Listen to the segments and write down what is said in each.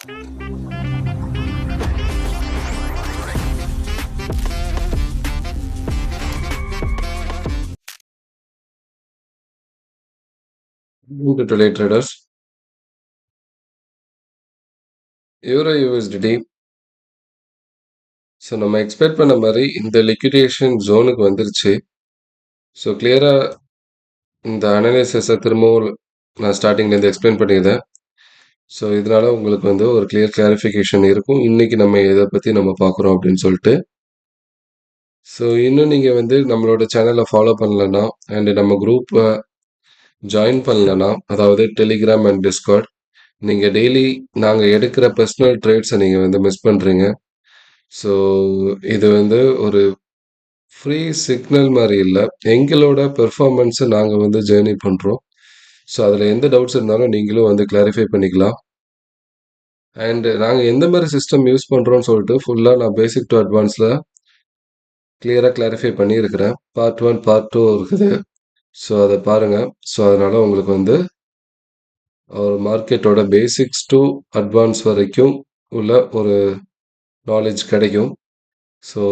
Welcome to Today Traders. Euro USDT. So நம்ம expect பண்ண மாதிரி இந்த லிக்விடேஷன் ஜோனுக்கு வந்துருச்சு. ஸோ கிளியராக இந்த அனலைசிஸை திரும்பவும் நான் ஸ்டார்டிங்லேருந்து எக்ஸ்பிளைன் பண்ணியிருந்தேன். ஸோ இதனால உங்களுக்கு வந்து ஒரு கிளாரிஃபிகேஷன் இருக்கும். இன்னைக்கு நம்ம இதை பற்றி நம்ம பார்க்குறோம் அப்படின்னு சொல்லிட்டு. ஸோ இன்னும் நீங்கள் வந்து நம்மளோட சேனலை ஃபாலோ பண்ணலன்னா அண்ட் நம்ம குரூப்பை ஜாயின் பண்ணலன்னா, அதாவது டெலிகிராம் அண்ட் டிஸ்கார்ட், நீங்கள் டெய்லி நாங்கள் எடுக்கிற பர்சனல் ட்ரேட்ஸை நீங்கள் வந்து மிஸ் பண்ணுறீங்க. ஸோ இது வந்து ஒரு ஃப்ரீ சிக்னல் மாதிரி இல்லை. எங்களோட பெர்ஃபார்மன்ஸை நாங்கள் வந்து ஜேர்னி பண்ணுறோம். ஸோ அதில் எந்த டவுட்ஸ் இருந்தாலும் நீங்களும் வந்து கிளாரிஃபை பண்ணிக்கலாம். அண்ட் நாங்கள் எந்த மாதிரி சிஸ்டம் யூஸ் பண்ணுறோம்னு சொல்லிட்டு ஃபுல்லாக நான் பேசிக் டு அட்வான்ஸில் கிளியராக கிளாரிஃபை பண்ணியிருக்கிறேன். பார்ட் 1 பார்ட் 2 இருக்குது. ஸோ அதை பாருங்கள். ஸோ அதனால் உங்களுக்கு வந்து ஒரு மார்க்கெட்டோட பேசிக்ஸ் டு அட்வான்ஸ் வரைக்கும் உள்ள ஒரு நாலேஜ் கிடைக்கும். ஸோ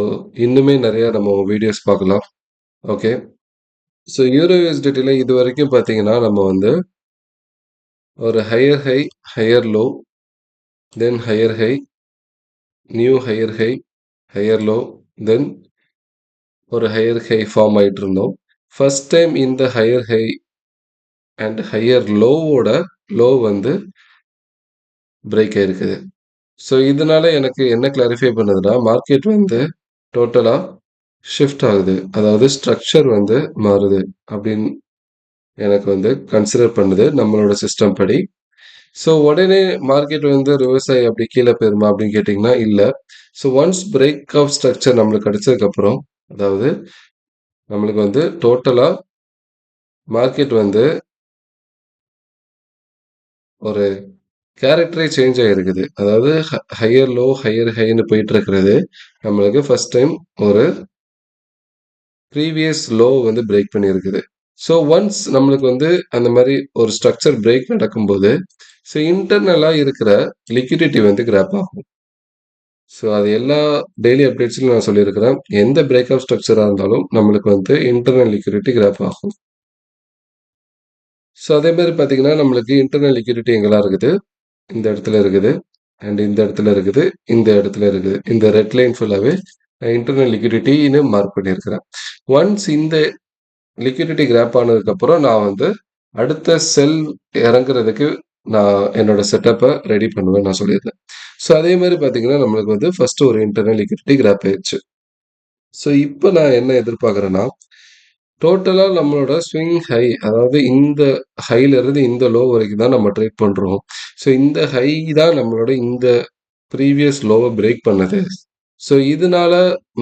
இன்னுமே நிறையா நம்ம வீடியோஸ் பார்க்கலாம். ஓகே. ஸோ யூரோ யூஎஸ்டிடியில் இது வரைக்கும் பார்த்தீங்கன்னா நம்ம வந்து ஒரு higher high, higher low, then higher high, new higher high, higher low, then ஒரு ஹையர் ஹை ஃபார்ம் ஆகிட்டு இருந்தோம். ஃபர்ஸ்ட் டைம் இந்த ஹையர் ஹை அண்ட் ஹையர் லோவோட லோ வந்து பிரேக் ஆயிருக்குது. ஸோ இதனால எனக்கு என்ன கிளாரிஃபை பண்ணுதுன்னா, மார்க்கெட் வந்து டோட்டலாக ஷிஃப்ட் ஆகுது, அதாவது ஸ்ட்ரக்சர் வந்து மாறுது அப்படின்னு எனக்கு வந்து கன்சிடர் பண்ணுது நம்மளோட சிஸ்டம் படி. ஸோ உடனே மார்க்கெட் வந்து ரிவர்ஸ் ஆகி அப்படி கீழே போயிருமா அப்படின்னு கேட்டிங்கன்னா இல்லை. So once break of structure நம்மளுக்கு கிடைச்சதுக்கப்புறம், அதாவது நம்மளுக்கு வந்து டோட்டலாக மார்க்கெட் வந்து ஒரு கேரக்டரே சேஞ்ச் ஆகிருக்குது. அதாவது ஹையர் லோ, ஹையர் ஹைன்னு போயிட்டு இருக்கிறது நம்மளுக்கு ஃபர்ஸ்ட் டைம் ஒரு ப்ரீவியஸ் லோ வந்து பிரேக் பண்ணியிருக்குது. ஸோ ஒன்ஸ் நம்மளுக்கு வந்து அந்த மாதிரி ஒரு ஸ்ட்ரக்சர் பிரேக் நடக்கும்போது, ஸோ இன்டர்னலாக இருக்கிற லிக்விடிட்டி வந்து கிராப் ஆகும். ஸோ அது எல்லா டெய்லி அப்டேட்ஸ்லையும் நான் சொல்லியிருக்கிறேன். எந்த பிரேக் ஆஃப் ஸ்ட்ரக்சராக இருந்தாலும் நம்மளுக்கு வந்து இன்டர்னல் லிக்விடிட்டி கிராப் ஆகும். ஸோ அதே மாதிரி பார்த்தீங்கன்னா நம்மளுக்கு இன்டர்னல் லிக்விடிட்டி எங்கெல்லாம் இருக்குது, இந்த இடத்துல இருக்குது, அண்ட் இந்த இடத்துல இருக்குது, இந்த இடத்துல இருக்குது. இந்த ரெட் லைன் ஃபுல்லாகவே இன்டர்னல் லிக்விடிட்டின்னு மார்க் பண்ணியிருக்கிறேன். ஒன்ஸ் இந்த லிக்விடிட்டி கிராப் ஆனதுக்கப்புறம் நான் வந்து அடுத்த செல் இறங்குறதுக்கு நான் என்னோட செட்டப்பை ரெடி பண்ணுவேன் நான் சொல்லியிருந்தேன். ஸோ அதே மாதிரி பார்த்தீங்கன்னா நம்மளுக்கு வந்து ஃபர்ஸ்ட் ஒரு இன்டர்னல் லிக்விடிட்டி கிராப் ஆயிடுச்சு. ஸோ இப்போ நான் என்ன எதிர்பார்க்குறேன்னா, டோட்டலாக நம்மளோட ஸ்விங் ஹை, அதாவது இந்த ஹைல இருந்து இந்த லோ வரைக்கும் தான் நம்ம ட்ரேட் பண்ணுறோம். ஸோ இந்த ஹை தான் நம்மளோட இந்த ப்ரீவியஸ் லோவை பிரேக் பண்ணது. ஸோ இதனால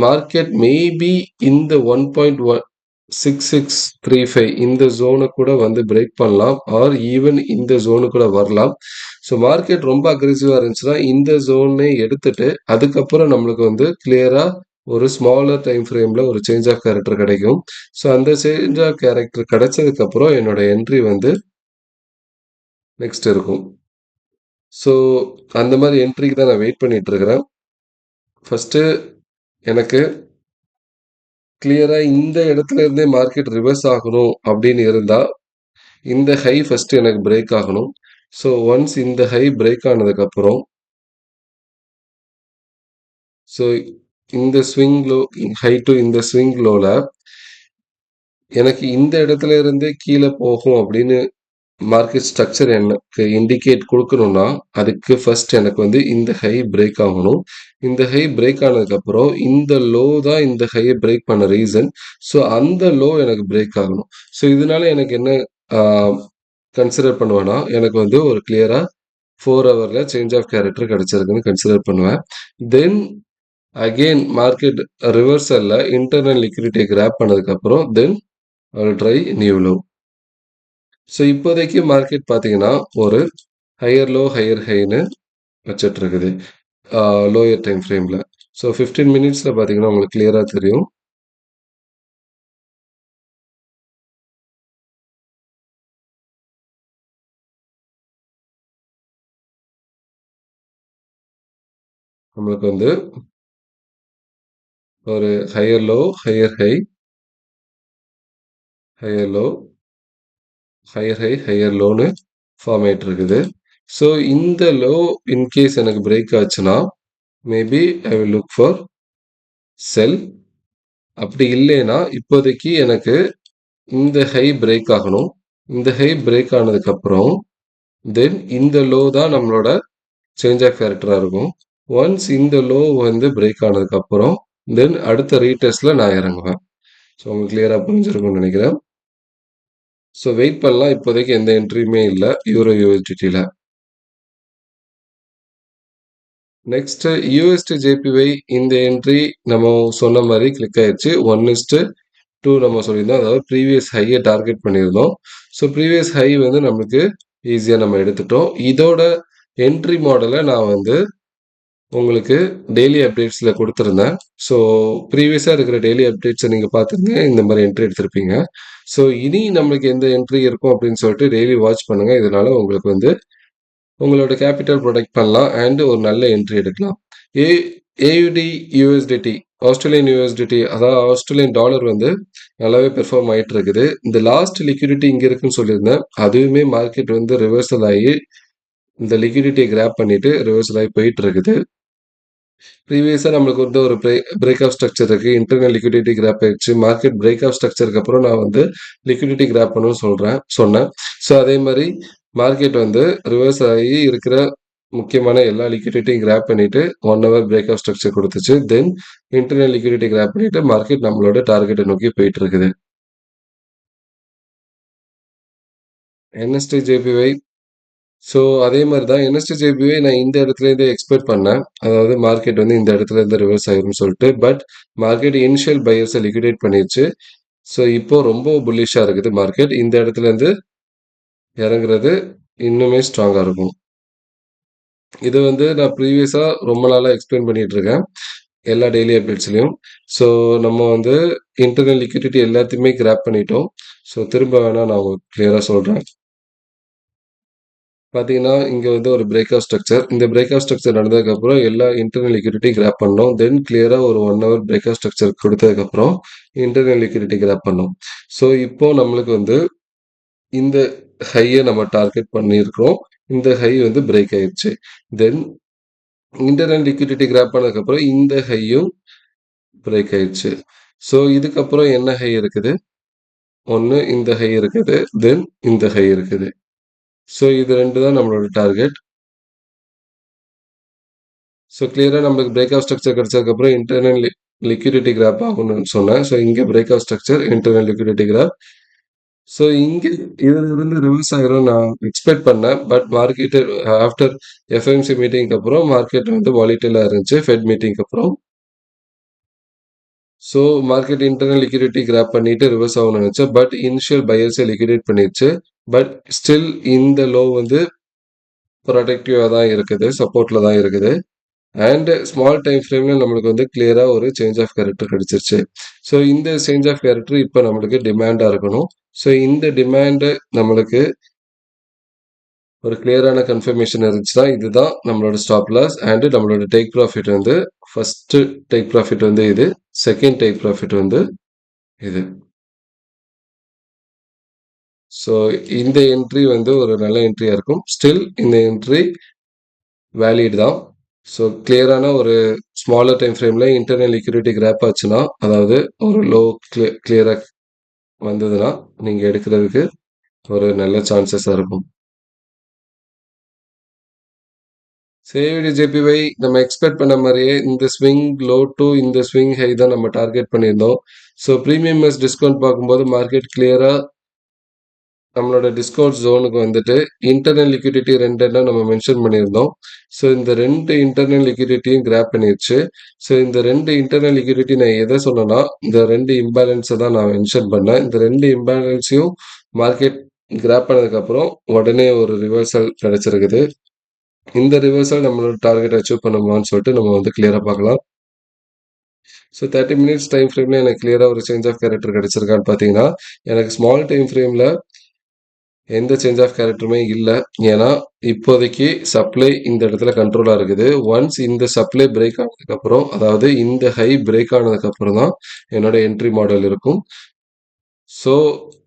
மார்க்கெட் மேபி இந்த 1.6635 இந்த ஜோனை கூட வந்து பிரேக் பண்ணலாம், ஆர் ஈவன் இந்த ஜோனு கூட வரலாம். ஸோ மார்க்கெட் ரொம்ப அக்ரெசிவாக இருந்துச்சுன்னா இந்த ஜோனை எடுத்துட்டு அதுக்கப்புறம் நம்மளுக்கு வந்து கிளியரா ஒரு ஸ்மாலர் டைம் ஃப்ரேமில் ஒரு சேஞ்ச் ஆஃப் கேரக்டர் கிடைக்கும். ஸோ அந்த சேஞ்ச் ஆஃப் கேரக்டர் கிடைச்சதுக்கப்புறம் என்னோட என்ட்ரி வந்து நெக்ஸ்ட் இருக்கும். ஸோ அந்த மாதிரி என்ட்ரிக்கு தான் நான் வெயிட் பண்ணிட்டு இருக்கிறேன். ஃபர்ஸ்ட்டு எனக்கு கிளியராக இந்த இடத்துல இருந்தே மார்க்கெட் ரிவர்ஸ் ஆகணும் அப்படின்னு இருந்தால் இந்த ஹை ஃபர்ஸ்ட் எனக்கு பிரேக் ஆகணும். ஸோ ஒன்ஸ் இந்த ஹை பிரேக் ஆனதுக்கப்புறம், ஸோ இந்த ஸ்விங் லோ, ஹை டு இந்த ஸ்விங் லோல எனக்கு இந்த இடத்துல இருந்தே கீழே போகும் அப்படின்னு மார்க்கெட் ஸ்ட்ரக்சர் எனக்கு இண்டிகேட் கொடுக்கணும்னா அதுக்கு ஃபர்ஸ்ட் எனக்கு வந்து இந்த ஹை பிரேக் ஆகணும். இந்த ஹை பிரேக் ஆனதுக்கப்புறம் இந்த லோ தான் இந்த ஹையை பிரேக் பண்ண ரீசன். ஸோ அந்த லோ எனக்கு பிரேக் ஆகணும். ஸோ இதனால எனக்கு என்ன கன்சிடர் பண்ணுவேன்னா, எனக்கு வந்து ஒரு கிளியராக 4 ஹவரில் சேஞ்ச் ஆஃப் கேரக்டர் கிடைச்சிருக்குன்னு கன்சிடர் பண்ணுவேன். தென் அகெயின் மார்க்கெட் ரிவர்சல்ல இன்டர்னல் லிக்விடிட்டியை கிராப் பண்ணதுக்கப்புறம் then try new low. So இப்போதைக்கு மார்க்கெட் பார்த்தீங்கன்னா ஒரு ஹையர் லோ, ஹையர் ஹைன்னு வச்சுட்டு இருக்குது லோயர் டைம் ஃப்ரேமில். ஸோ 15 மினிட்ஸில் பார்த்தீங்கன்னா உங்களுக்கு கிளியராக தெரியும். நம்மளுக்கு வந்து ஒரு higher low, higher high, higher low, higher high, higher லோன்னு ஃபார்ம் ஆயிட்டு இருக்குது. ஸோ இந்த லோ இன்கேஸ் எனக்கு பிரேக் ஆச்சுன்னா, maybe I will look for sell. அப்படி இல்லைன்னா, இப்போதைக்கு எனக்கு இந்த ஹை பிரேக் ஆகணும். இந்த ஹை பிரேக் ஆனதுக்கப்புறம், தென் இந்த லோ தான் நம்மளோட சேஞ்ச் ஆஃப் கேரக்டரா இருக்கும். ஒன்ஸ் இந்த லோ வந்து பிரேக் ஆனதுக்கப்புறம், தென் அடுத்த ரீடெஸ்ட்ல நான் இறங்குவேன். ஸோ உங்களுக்கு கிளியரா புரிஞ்சிருக்கும்னு நினைக்கிறேன். ஸோ வெயிட் பண்ணலாம். இப்போதைக்கு எந்த என்ட்ரியுமே இல்ல. யூரோ யூஎஸ்டிடில. நெக்ஸ்ட் யூஎஸ்டி ஜேபிஒய் இந்த என்ட்ரி நம்ம சொன்ன மாரி கிளிக் ஆயிருச்சு. 1:2 நம்ம சொல்லியிருந்தோம். அதாவது ப்ரீவியஸ் ஹைய டார்கெட் பண்ணியிருந்தோம். ஸோ ப்ரீவியஸ் ஹை வந்து நமக்கு ஈஸியா நம்ம எடுத்துட்டோம். இதோட என்ட்ரி மாடல நான் வந்து உங்களுக்கு டெய்லி அப்டேட்ஸ்ல குடுத்திருந்தேன். ஸோ ப்ரீவியஸா இருக்கிற டெய்லி அப்டேட்ஸ நீங்க பார்த்திருந்தீங்கன்னா, இந்த மாரி என்ட்ரி எடுத்திருப்பீங்க. ஸோ இனி நம்மளுக்கு எந்த என்ட்ரி இருக்கும் அப்படின்னு சொல்லிட்டு டெய்லி வாட்ச் பண்ணுங்க. இதனால உங்களுக்கு வந்து உங்களோட கேபிட்டல் புரொடெக்ட் பண்ணலாம் அண்ட் ஒரு நல்ல என்ட்ரி எடுக்கலாம். ஏ ஏயுடி யூஎஸ்டிடி ஆஸ்திரேலியன் யூஎஸ்டிடி அதாவது ஆஸ்திரேலியன் டாலர் வந்து நல்லாவே பெர்ஃபார்ம் ஆயிட்டு இருக்குது. இந்த லாஸ்ட் லிக்விடிட்டி இங்க இருக்குன்னு சொல்லியிருந்தேன். அதுவுமே மார்க்கெட் வந்து ரிவர்சல் ஆகி இந்த லிக்விடிட்டியை கிராப் பண்ணிட்டு ரிவர்சல் ஆகி போயிட்டு இருக்குது. ப்ரீவியஸா நம்மளுக்கு வந்து ஒரு பிரேக் ஆஃப் ஸ்ட்ரக்சர் இருக்கு. இன்டர்னல் லிக்விடிட்டி கிராப் ஆயிடுச்சு. மார்க்கெட் பிரேக் ஆஃப் ஸ்ட்ரக்சருக்கு அப்புறம் நான் வந்து லிக்விடிட்டி கிராப் பண்ணணும்னு சொன்னேன். ஸோ அதே மாதிரி மார்க்கெட் வந்து ரிவர்ஸ் ஆகி இருக்கிற முக்கியமான எல்லா லிக்விடிட்டியும் கிராப் பண்ணிட்டு 1 ஹவர் பிரேக் ஆஃப் ஸ்ட்ரக்சர் கொடுத்துச்சு. தென் இன்டர்னல் லிக்விடிட்டி கிராப் பண்ணிட்டு மார்க்கெட் நம்மளோட டார்கெட்டை நோக்கி போயிட்டு இருக்குது. என்எஸ்டி ஜேபிஒய் ஸோ அதே மாதிரி தான் என்எஸ்டி ஜேபிஒய் நான் இந்த இடத்துல இருந்தே எக்ஸ்பெக்ட் பண்ணேன். அதாவது மார்க்கெட் வந்து இந்த இடத்துல இருந்து ரிவர்ஸ் ஆயிரும்னு சொல்லிட்டு. பட் மார்க்கெட் இனிஷியல் பையர்ஸை லிக்விடேட் பண்ணிருச்சு. ஸோ இப்போ ரொம்ப புல்லிஷா இருக்குது மார்க்கெட். இந்த இடத்துல இருந்து இறங்குறது இன்னுமே ஸ்ட்ராங்கா இருக்கும். இது வந்து நான் ப்ரீவியஸா ரொம்ப நாளா எக்ஸ்பிளைன் பண்ணிட்டு இருக்கேன். எல்லா டெய்லி அப்டேட்ஸ்லயும். ஸோ நம்ம வந்து இன்டர்னல் லிக்விடிட்டி எல்லாத்தையுமே கிராப் பண்ணிட்டோம். ஸோ திரும்ப வேணா நான் உங்களுக்கு கிளியரா சொல்றேன். பார்த்தீங்கன்னா, இங்க வந்து ஒரு பிரேக் ஆஃப் ஸ்ட்ரக்சர். இந்த பிரேக் ஆஃப் ஸ்ட்ரக்சர் நடந்ததுக்கப்புறம் எல்லா இன்டர்னல் லிக்விடிட்டி கிராப் பண்ணோம். தென் கிளியரா ஒரு 1 ஹவர் பிரேக் ஆஃப் ஸ்ட்ரக்சர் கொடுத்ததுக்கப்புறம் இன்டர்னல் லிக்விடிட்டி கிராப் பண்ணோம். ஸோ இப்போ நம்மளுக்கு வந்து இந்த ஹைய நம்ம டார்கெட் பண்ணியிருக்கிறோம். இந்த ஹை வந்து பிரேக் ஆயிருச்சு. தென் இன்டர்னல் லிக்விடிட்டி கிராப் பண்ணதுக்கப்புறம் இந்த ஹையும் பிரேக் ஆயிருச்சு. ஸோ இதுக்கப்புறம் என்ன ஹை இருக்குது? ஒண்ணு இந்த ஹை இருக்குது. தென் இந்த ஹை இருக்குது. ஸோ இது 2 தான் நம்மளோட டார்கெட். ஸோ கிளியரா நம்மளுக்கு பிரேக் ஆஃப் ஸ்ட்ரக்சர் கிடைச்சதுக்கப்புறம் இன்டர்னல் லிக்விடிட்டி கிராப் ஆகணும்னு சொன்னேன். ஸோ இங்கே break of structure internal liquidity grab. So இங்கே இதுல இருந்து ரிவர்ஸ் ஆயிரும் நான் எக்ஸ்பெக்ட் பண்ணேன். பட் மார்க்கெட் ஆஃப்டர் எஃப்எம்சி மீட்டிங்க்கு அப்புறம் மார்க்கெட் வந்து வாலிட்டிலா இருந்துச்சு ஃபெட் மீட்டிங்க்கு அப்புறம். So market internal liquidity grab பண்ணிட்டு ரிவர்ஸ் ஆகும்னு நினைச்சேன். பட் இனிஷியல் பையர்ஸை லிக்விடேட் பண்ணிருச்சு. பட் ஸ்டில் இந்த லோ வந்து ப்ரொடக்டிவா தான் இருக்குது. சப்போர்ட்ல தான் இருக்குது. அண்ட் ஸ்மால் டைம் ஃப்ரேம்ல நம்மளுக்கு வந்து கிளியரா ஒரு சேஞ்ச் ஆஃப் கேரக்டர் கிடைச்சிருச்சு. ஸோ இந்த சேஞ்ச் ஆஃப் கேரக்டர் இப்போ நம்மளுக்கு டிமாண்டா இருக்கணும். ஸோ இந்த டிமாண்ட் நம்மளுக்கு ஒரு கிளியரான கன்ஃபர்மேஷன் இருந்துச்சுன்னா இதுதான் நம்மளோட ஸ்டாப் லாஸ் அண்ட் நம்மளோட டேக் ப்ராஃபிட் வந்து ஃபர்ஸ்ட் டேக் ப்ராஃபிட் வந்து இது, செகண்ட் டேக் ப்ராஃபிட் வந்து இது. ஸோ இந்த என்ட்ரி வந்து ஒரு நல்ல என்ட்ரியா இருக்கும். ஸ்டில் இந்த என்ட்ரி வேலிட் தான். ஸோ கிளியரான ஒரு ஸ்மாலர் டைம் ஃப்ரேம்ல இன்டர்னல் லிக்விடிட்டி கிராப் ஆச்சுன்னா, அதாவது ஒரு லோ கிளியரா வந்ததுன்னா, நீங்க எடுக்கிறதுக்கு ஒரு நல்ல சான்சஸா இருக்கும். சேவிடி ஜேபிஒய் நம்ம எக்ஸ்பெக்ட் பண்ண மாதிரியே இந்த ஸ்விங் லோ டு இந்த ஸ்விங் ஹை தான் நம்ம டார்கெட் பண்ணியிருந்தோம். ஸோ ப்ரீமியம் மெஸ் டிஸ்கவுண்ட் பார்க்கும்போது மார்க்கெட் கிளியரா நம்மளோட டிஸ்கவுண்ட் ஜோனுக்கு வந்துட்டு இன்டர்னல் லிக்விடிட்டி 2 நம்ம மென்ஷன் பண்ணியிருந்தோம். ஸோ இந்த 2 இன்டர்னல் லிக்விடிட்டியும் கிராப் பண்ணிருச்சு. ஸோ இந்த 2 இன்டர்னல் லிக்விடிட்டி நான் எதை சொன்னேன்னா, இந்த 2 இம்பேலன்ஸை தான் நான் மென்ஷன் பண்ணேன். இந்த 2 இம்பேலன்ஸையும் மார்க்கெட் கிராப் பண்ணதுக்கப்புறம் உடனே ஒரு ரிவர்சல் கிடைச்சிருக்குது. இந்த ரிவர்சல் நம்மளோட டார்கெட் அச்சீவ் பண்ணுமான்னு சொல்லிட்டு நம்ம வந்து கிளியரா பார்க்கலாம். ஸோ 30 மினிட்ஸ் டைம் ஃப்ரேம்ல எனக்கு கிளியரா ஒரு சேஞ்ச் ஆஃப் கேரக்டர் கிடைச்சிருக்கான்னு பார்த்தீங்கன்னா, எனக்கு ஸ்மால் டைம் ஃப்ரேம்ல எந்த சேஞ்ச் ஆஃப் கேரக்டருமே இல்ல. ஏன்னா, இப்போதைக்கு சப்ளை இந்த இடத்துல கண்ட்ரோலா இருக்குது. ஒன்ஸ் இந்த சப்ளை பிரேக் ஆனதுக்கப்புறம், அதாவது இந்த ஹை பிரேக் ஆனதுக்கப்புறம் தான் என்னோட என்ட்ரி மாடல் இருக்கும். ஸோ,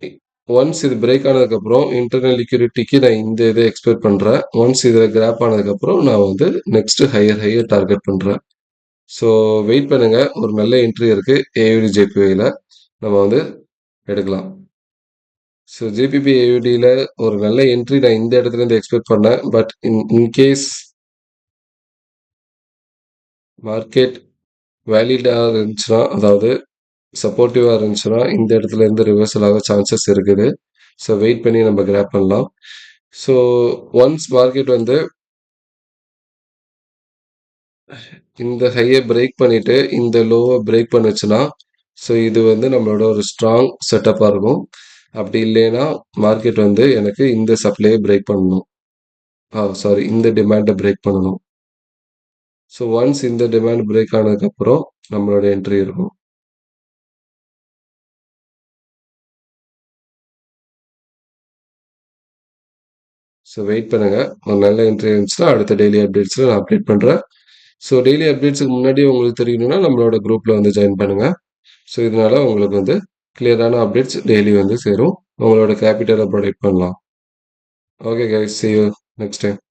இ ஒன்ஸ் இது பிரேக் ஆனதுக்கப்புறம் இன்டர்னல் லிக்விடிட்டிக்கு நான் இந்த இத எக்ஸ்பெக்ட் பண்றேன். ஒன்ஸ் இதில கிராப் ஆனதுக்கப்புறம் நான் வந்து நெக்ஸ்ட் ஹையர் டார்கெட் பண்றேன். ஸோ, வெயிட் பண்ணுங்க. ஒரு நல்ல என்ட்ரி இருக்கு. ஏயுடி ஜேபிஒய்ல. நம்ம வந்து எடுக்கலாம். ஸோ, ஜிபிபி ஏயுடில ஒரு நல்ல என்ட்ரி நான் இந்த இடத்துலேருந்து எக்ஸ்பெக்ட் பண்ணேன். பட் இன்கேஸ் மார்க்கெட் வேலிடா இருந்துச்சுன்னா, அதாவது சப்போர்ட்டிவா இருந்துச்சுன்னா, இந்த இடத்துல இருந்து ரிவர்சல் ஆக சான்சஸ் இருக்குது. ஸோ, வெயிட் பண்ணி நம்ம கிராப் பண்ணலாம். ஸோ, ஒன்ஸ் மார்க்கெட் வந்து இந்த ஹைய பிரேக் பண்ணிட்டு, இந்த லோவ பிரேக் பண்ணுச்சுன்னா, ஸோ இது வந்து நம்மளோட ஒரு ஸ்ட்ராங் செட்டப்பா இருக்கும். அப்படி இல்லைன்னா, மார்க்கெட் வந்து எனக்கு இந்த சப்ளைய பிரேக் பண்ணணும். சாரி இந்த டிமாண்ட பிரேக் பண்ணணும். ஸோ ஒன்ஸ் இந்த டிமாண்ட் பிரேக் ஆனதுக்கப்புறம் நம்மளோட என்ட்ரி இருக்கும். ஸோ வெயிட் பண்ணுங்க. ஒரு நல்ல என்ட்ரி இருந்துச்சுன்னா, அடுத்த டெய்லி அப்டேட்ஸ்ல நான் அப்டேட் பண்றேன். ஸோ டெய்லி அப்டேட்ஸ்க்கு முன்னாடியே உங்களுக்கு தெரியணும்னா, நம்மளோட குரூப்ல வந்து ஜாயின் பண்ணுங்க. ஸோ இதனால உங்களுக்கு வந்து கிளியரான அப்டேட்ஸ் டெய்லி வந்து சேரும். உங்களோட கேபிட்டல ப்ரொடெக்ட் பண்ணலாம். Okay guys, see you next time.